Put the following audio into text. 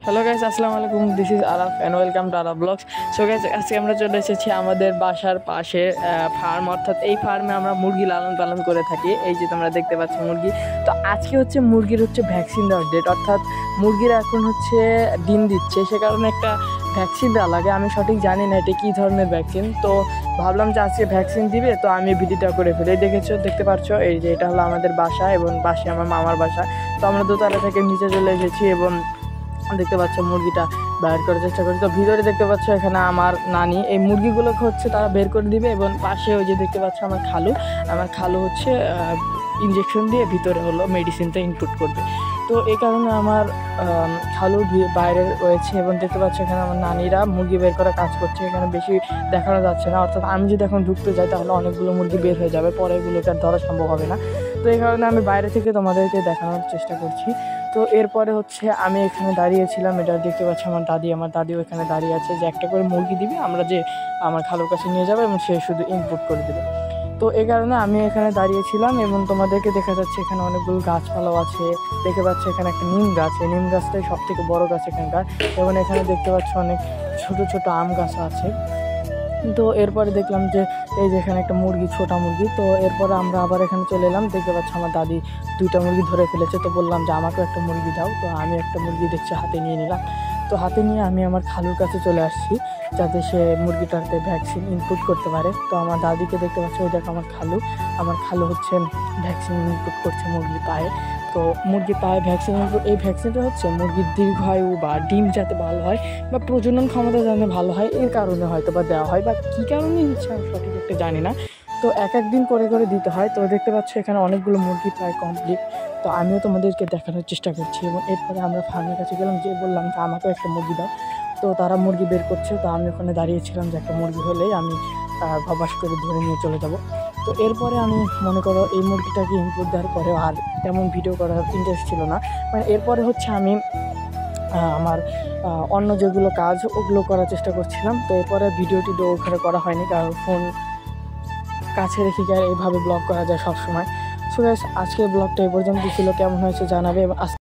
Hello guys, আসসালামু আলাইকুম। This is Araf and welcome to Araf blogs. So guys, আজকে আমরা চলে এসেছি আমাদের বাসার পাশে ফার্ম, অর্থাৎ এই ফার্মে আমরা মুরগি লালন পালন করে থাকি। এই যে তোমরা দেখতে পাচ্ছ মুরগি। তো আজকে হচ্ছে মুরগির ভ্যাকসিন দেওয়ার ডেট, অর্থাৎ মুরগিরা এখন ডিম দিচ্ছে, সে কারণে একটা ভ্যাকসিন দেওয়া লাগে। আমি সঠিক জানি না এটা কী ধরনের ভ্যাকসিন, তো ভাবলাম যে আজকে ভ্যাকসিন দিবে, তো আমি ভিডিওটা করে ফেলে দেখতে পাচ্ছ এই যে এটা হলো আমাদের বাসা এবং পাশে আমার মামার বাসা। তো আমরা দোতলা থেকে নিচে চলে এসেছি এবং দেখতে পাচ্ছ মুরগিটা বের করার চেষ্টা করছি। তো ভিতরে দেখতে পাচ্ছ এখানে আমার নানি এই মুরগিগুলোকে তারা বের করে দিবে, এবং পাশে ওই যে দেখতে পাচ্ছ আমার খালু ইঞ্জেকশন দিয়ে ভিতরে মেডিসিনটা ইনপুট করবে। তো এই কারণে আমার খালু বাইরে রয়েছে এবং দেখতে পাচ্ছ এখানে আমার নানিরা মুরগি বের করার কাজ করছে। এখানে বেশি দেখানো যাচ্ছে না, অর্থাৎ আমি যদি এখন ঢুকতে যাই তাহলে অনেকগুলো মুরগি বের হয়ে যাবে, পরে এগুলোকে আর ধরা সম্ভব হবে না। তো এই কারণে আমি বাইরে থেকে তোমাদেরকে দেখানোর চেষ্টা করছি। তো এরপরে আমি এখানে দাঁড়িয়েছিলাম, এটা দেখতে পাচ্ছি আমার দাদিও এখানে দাঁড়িয়ে আছে, যে একটা করে মুরগি দিবে, আমরা যে আমার খালুর কাছে নিয়ে যাবো এবং সে শুধু ইনপুট করে দেবে। তো এই কারণে আমি এখানে দাঁড়িয়েছিলাম এবং তোমাদেরকে দেখা যাচ্ছে এখানে অনেকগুলো গাছপালাও আছে। দেখতে পাচ্ছ এখানে একটা নিম গাছ, এই নিম গাছটাই সব থেকে বড় গাছ এখানকার, এবং এখানে দেখতে পাচ্ছ অনেক ছোট ছোট আম গাছও আছে। তো এরপরে দেখলাম যে এই যে এখানে একটা ছোটা মুরগি। তো এরপরে আমরা আবার এখানে চলে এলাম, দেখতে পাচ্ছ আমার দাদি দুইটা মুরগি ধরে ফেলেছে। তো বললাম যে আমাকেও একটা মুরগি দাও, তো আমি একটা মুরগি হাতে নিয়ে নিলাম। তো হাতে নিয়ে আমি আমার খালুর কাছে চলে আসছি, যাতে সে মুরগিটাতে ভ্যাকসিন ইনপুট করতে পারে। তো আমার দাদিকে দেখতে পাচ্ছ, ওই দেখো আমার খালু ভ্যাকসিন ইনপুট করছে মুরগির পায়ে। তো মুরগির পায়ে ভ্যাকসিন ইনপুট, এই ভ্যাকসিনটা মুরগির দীর্ঘায়ু বা ডিম যাতে ভালো হয় বা প্রজনন ক্ষমতা যাতে ভালো হয়, এর কারণে হয়তো বা দেওয়া হয়, বা কী কারণে হচ্ছে আমি সঠিক একটা জানি না। তো এক দিন করে করে দিতে হয়। তো দেখতে পাচ্ছ এখানে অনেকগুলো মুরগি প্রায় কমপ্লিট। তো আমিও তোমাদেরকে দেখানোর চেষ্টা করছি, এবং এরপরে আমরা ফার্মের কাছে গেলাম, যে বললাম যে আমাকেও একটা মুরগি দাও। তো তারা মুরগি বের করছে, তো আমি ওখানে দাঁড়িয়েছিলাম যে একটা মুরগি হলেই আমি ভবাস করে ধরে নিয়ে চলে যাব। তো এরপরে আমি মনে করো এই মুরগিটাকে ইনপুট দেওয়ার পরে আর তেমন ভিডিও করার ইন্টারেস্ট ছিল না। মানে এরপরে আমি আমার অন্য যেগুলো কাজ ওগুলো করার চেষ্টা করছিলাম। তো এরপরে ভিডিওটি ওখানে করা হয়নি, কারণ ফোন কাছে রেখে গিয়ে এইভাবে ব্লগ করা যায় সবসময়। সো গাইস, আজকের ব্লগটা এই পর্যন্ত ছিল। কেমন হয়েছে জানাবে।